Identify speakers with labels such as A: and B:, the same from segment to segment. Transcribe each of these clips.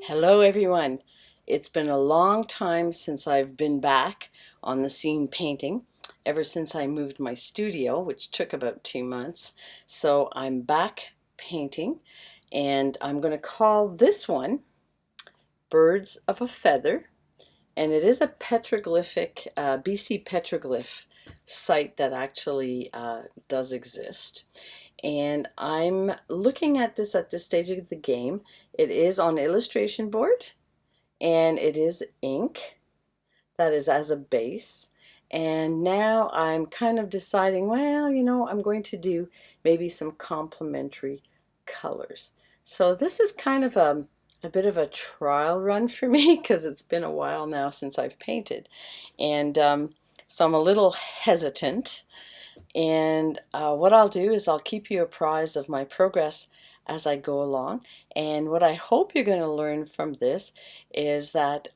A: Hello everyone. It's been a long time since I've been back on the scene painting, ever since I moved my studio, which took about 2 months. So I'm back painting, and I'm going to call this one Birds of a Feather, and it is a petroglyphic, BC petroglyph site that actually does exist. And I'm looking at this at this stage of the game. It is on illustration board, and it is ink that is as a base. And now I'm kind of deciding, well, I'm going to do maybe some complementary colors. So this is kind of a bit of a trial run for me because it's been a while now since I've painted. And so I'm a little hesitant. And what I'll do is I'll keep you apprised of my progress as I go along. And what I hope you're going to learn from this is that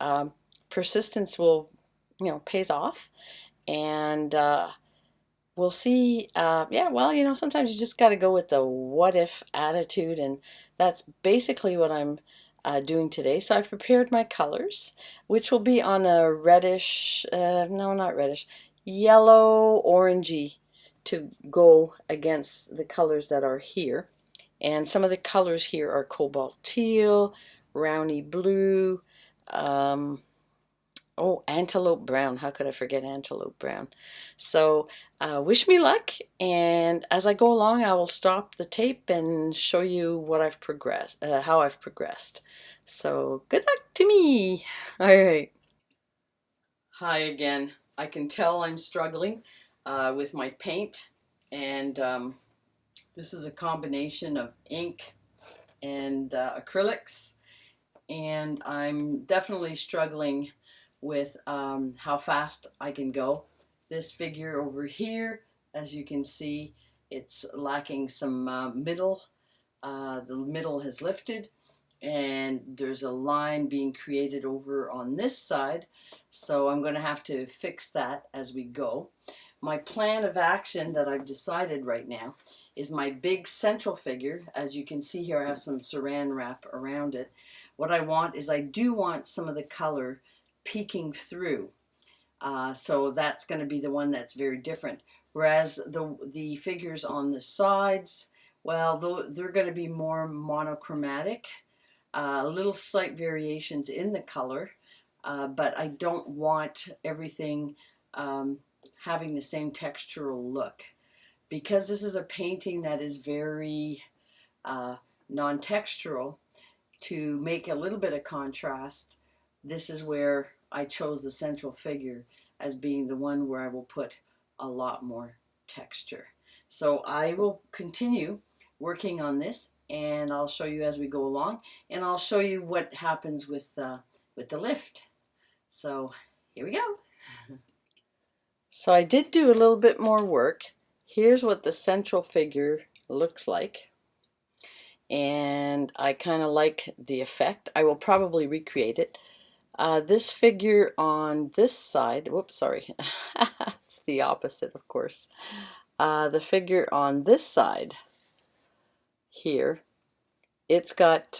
A: persistence will, pays off. And we'll see. Yeah, well, sometimes you just got to go with the what if attitude. And that's basically what I'm doing today. So I've prepared my colors, which will be on a reddish, no, not reddish, yellow, orangey, to go against the colors that are here. And some of the colors here are cobalt teal, browny blue, antelope brown. How could I forget antelope brown? So wish me luck, and as I go along I will stop the tape and show you what I've progressed, how I've progressed. So good luck to me. All right. Hi again. I can tell I'm struggling with my paint, and this is a combination of ink and acrylics, and I'm definitely struggling with how fast I can go. This figure over here, as you can see, it's lacking some middle. The middle has lifted, and there's a line being created over on this side, so I'm going to have to fix that as we go. My plan of action that I've decided right now is my big central figure. As you can see here, I have some saran wrap around it. What I want is I do want some of the color peeking through, so that's going to be the one that's very different. Whereas the figures on the sides, well, they're going to be more monochromatic, little slight variations in the color, but I don't want everything having the same textural look. Because this is a painting that is very non-textural, to make a little bit of contrast, this is where I chose the central figure as being the one where I will put a lot more texture. So I will continue working on this, and I'll show you as we go along, and I'll show you what happens with the lift. So here we go. So I did do a little bit more work. Here's what the central figure looks like, and I kind of like the effect. I will probably recreate it. This figure on this side, whoops, sorry, it's the opposite, of course. The figure on this side here, it's got,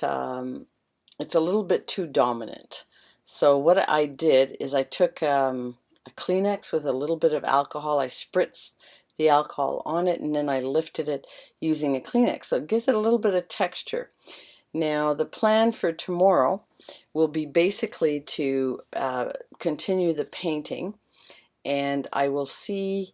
A: it's a little bit too dominant. So what I did is I took a Kleenex with a little bit of alcohol. I spritzed the alcohol on it, and then I lifted it using a Kleenex. So it gives it a little bit of texture. Now the plan for tomorrow will be basically to continue the painting, and I will see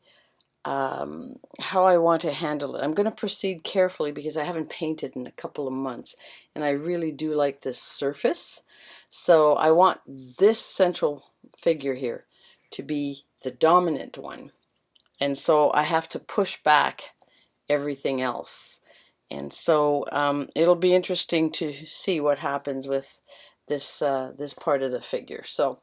A: how I want to handle it. I'm going to proceed carefully because I haven't painted in a couple of months, and I really do like this surface. So I want this central figure here to be the dominant one, and so I have to push back everything else. And so it'll be interesting to see what happens with this this part of the figure. So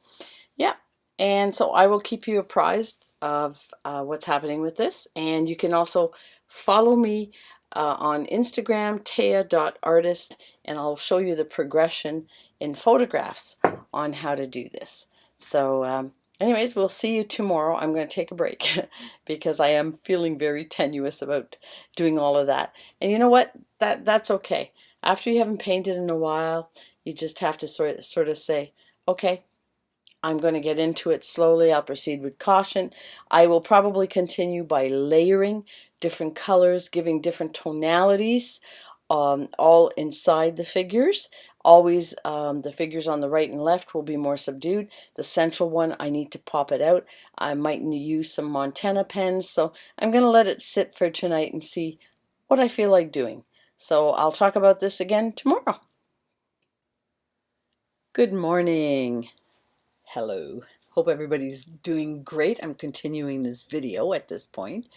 A: yeah, and so I will keep you apprised of what's happening with this. And you can also follow me on Instagram, tea.artist, and I'll show you the progression in photographs on how to do this. So anyways, we'll see you tomorrow. I'm going to take a break because I am feeling very tenuous about doing all of that. And you know what? That's okay. After you haven't painted in a while, you just have to sort of say, okay, I'm going to get into it slowly. I'll proceed with caution. I will probably continue by layering different colors, giving different tonalities, all inside the figures. Always the figures on the right and left will be more subdued. The central one, I need to pop it out. I might use some Montana pens, so I'm going to let it sit for tonight and see what I feel like doing. So I'll talk about this again tomorrow. Good morning. Hello. Hope everybody's doing great. I'm continuing this video at this point,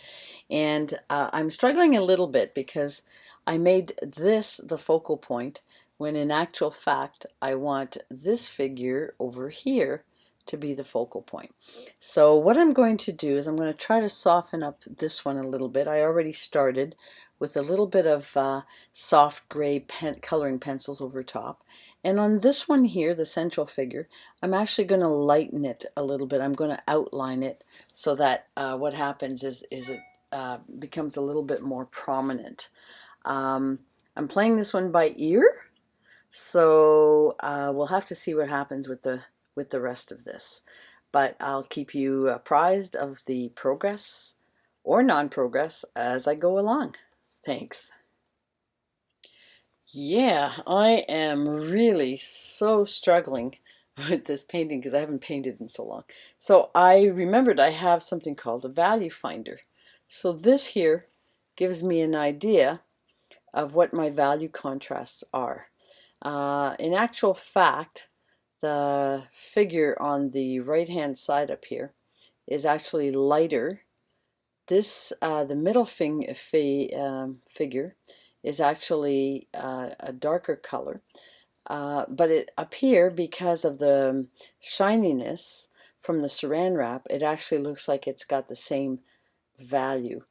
A: and I'm struggling a little bit because I made this the focal point when in actual fact I want this figure over here to be the focal point. So what I'm going to do is I'm going to try to soften up this one a little bit. I already started with a little bit of soft gray coloring pencils over top. And on this one here, the central figure, I'm actually going to lighten it a little bit. I'm going to outline it so that what happens is it becomes a little bit more prominent. I'm playing this one by ear, so we'll have to see what happens with the rest of this. But I'll keep you apprised of the progress or non-progress as I go along. Thanks. Yeah, I am really so struggling with this painting because I haven't painted in so long. So I remembered I have something called a value finder. So this here gives me an idea of what my value contrasts are. In actual fact, the figure on the right hand side up here is actually lighter. This, the middle figure is actually a darker color, but it up here, because of the shininess from the saran wrap, it actually looks like it's got the same value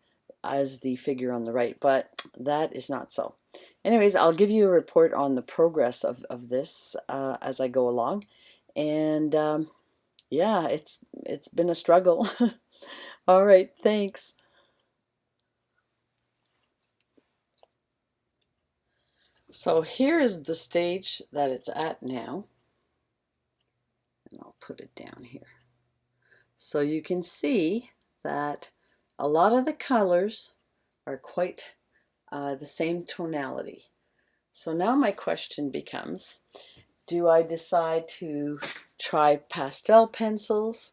A: as the figure on the right, but that is not so. Anyways, I'll give you a report on the progress of this as I go along, and yeah, it's been a struggle. All right, thanks. So here is the stage that it's at now, and I'll put it down here. So you can see that a lot of the colors are quite the same tonality. So now my question becomes, do I decide to try pastel pencils?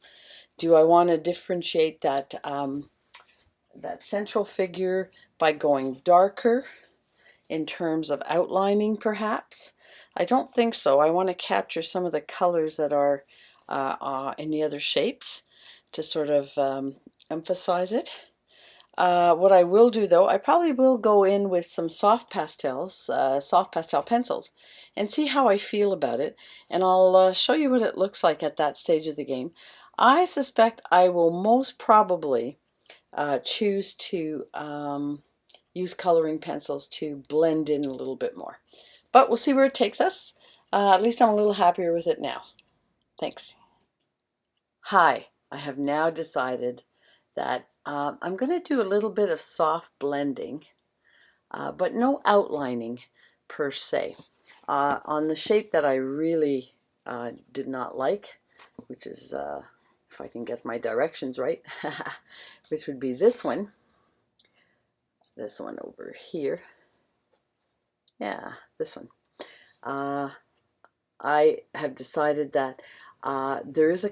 A: Do I want to differentiate that, that central figure by going darker in terms of outlining, perhaps? I don't think so. I want to capture some of the colors that are in the other shapes to sort of emphasize it. What I will do though, I probably will go in with some soft pastels, soft pastel pencils, and see how I feel about it. And I'll show you what it looks like at that stage of the game. I suspect I will most probably choose to use coloring pencils to blend in a little bit more. But we'll see where it takes us. At least I'm a little happier with it now. Thanks. Hi, I have now decided that I'm going to do a little bit of soft blending, but no outlining per se. On the shape that I really did not like, which is, if I can get my directions right, which would be this one over here. Yeah, this one. I have decided that there is a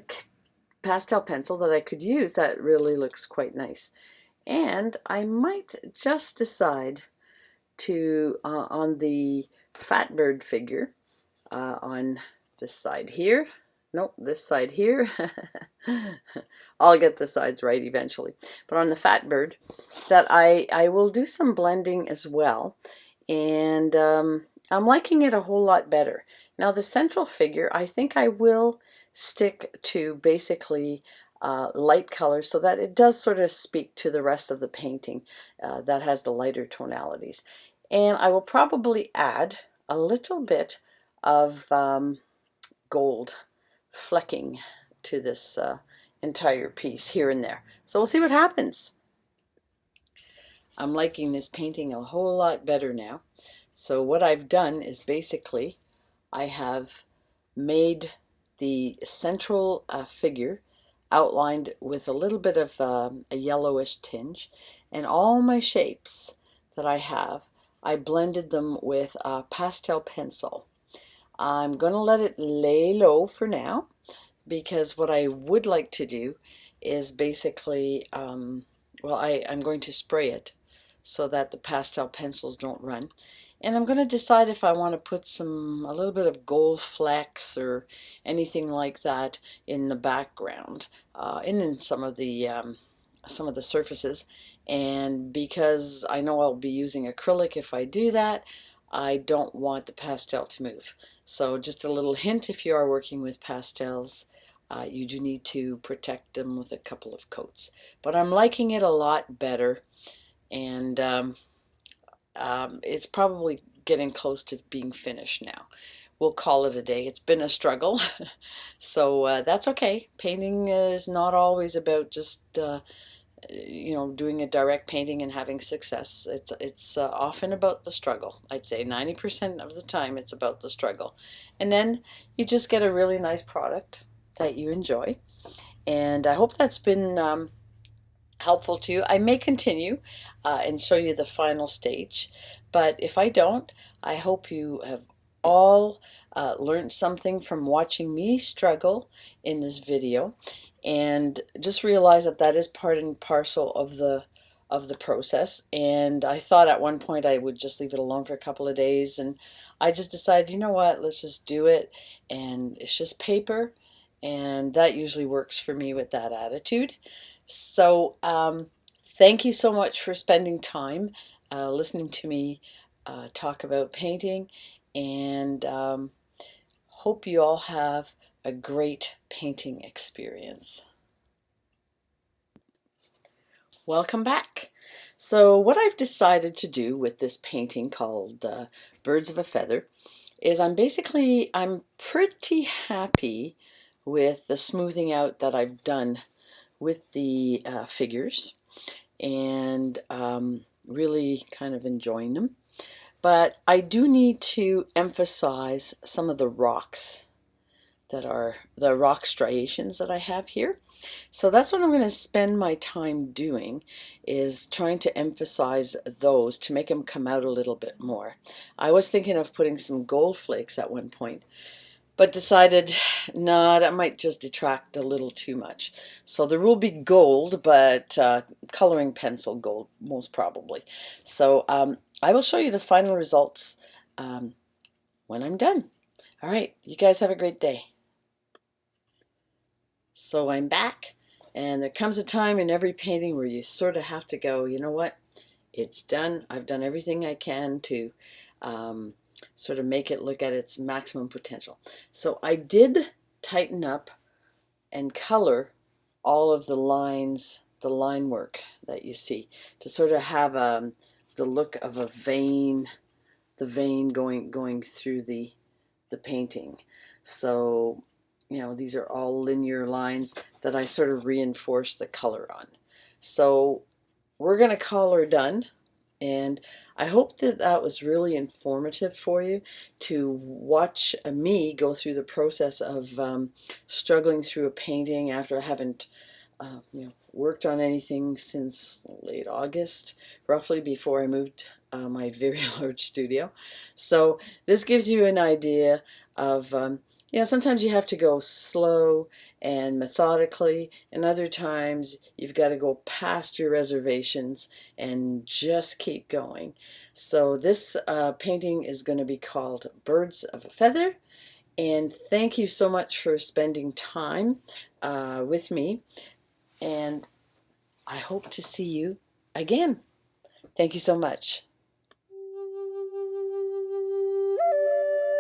A: pastel pencil that I could use that really looks quite nice, and I might just decide to on the fat bird figure on this side here. Nope, this side here. I'll get the sides right eventually. But on the fat bird, that I will do some blending as well, and I'm liking it a whole lot better. Now the central figure, I think I will stick to basically light colors so that it does sort of speak to the rest of the painting that has the lighter tonalities. And I will probably add a little bit of gold flecking to this entire piece here and there. So we'll see what happens. I'm liking this painting a whole lot better now. So what I've done is basically I have made the central figure outlined with a little bit of a yellowish tinge, and all my shapes that I have, I blended them with a pastel pencil. I'm going to let it lay low for now, because what I would like to do is basically, well, I'm going to spray it so that the pastel pencils don't run. And I'm going to decide if I want to put a little bit of gold flecks or anything like that in the background, and in some of the surfaces. And because I know I'll be using acrylic if I do that, I don't want the pastel to move. So just a little hint, if you are working with pastels, you do need to protect them with a couple of coats. But I'm liking it a lot better, and it's probably getting close to being finished now. We'll call it a day. It's been a struggle, so that's okay. Painting is not always about just doing a direct painting and having success. It's often about the struggle. I'd say 90% of the time it's about the struggle, and then you just get a really nice product that you enjoy. And I hope that's been helpful to you. I may continue and show you the final stage, but if I don't, I hope you have all learned something from watching me struggle in this video, and just realize that that is part and parcel of the process. And I thought at one point I would just leave it alone for a couple of days, and I just decided, you know what, let's just do it, and it's just paper, and that usually works for me with that attitude. So thank you so much for spending time listening to me talk about painting, and hope you all have a great painting experience. Welcome back. So what I've decided to do with this painting called Birds of a Feather is I'm pretty happy with the smoothing out that I've done with the figures, and really kind of enjoying them. But I do need to emphasize some of the rocks that are the rock striations that I have here. So that's what I'm going to spend my time doing, is trying to emphasize those to make them come out a little bit more. I was thinking of putting some gold flakes at one point, but decided, no, that might just detract a little too much. So there will be gold, but coloring pencil gold, most probably. So I will show you the final results when I'm done. All right, you guys have a great day. So I'm back, and there comes a time in every painting where you sort of have to go, you know what, it's done. I've done everything I can to sort of make it look at its maximum potential. So I did tighten up and color all of the lines, the line work that you see, to sort of have the look of a vein, the vein going through the painting. So these are all linear lines that I sort of reinforce the color on. So we're going to call her done. And I hope that that was really informative for you, to watch me go through the process of struggling through a painting after I haven't worked on anything since late August, roughly, before I moved my very large studio. So this gives you an idea of sometimes you have to go slow and methodically, and other times you've got to go past your reservations and just keep going. So this painting is going to be called Birds of a Feather, and thank you so much for spending time with me, and I hope to see you again. Thank you so much.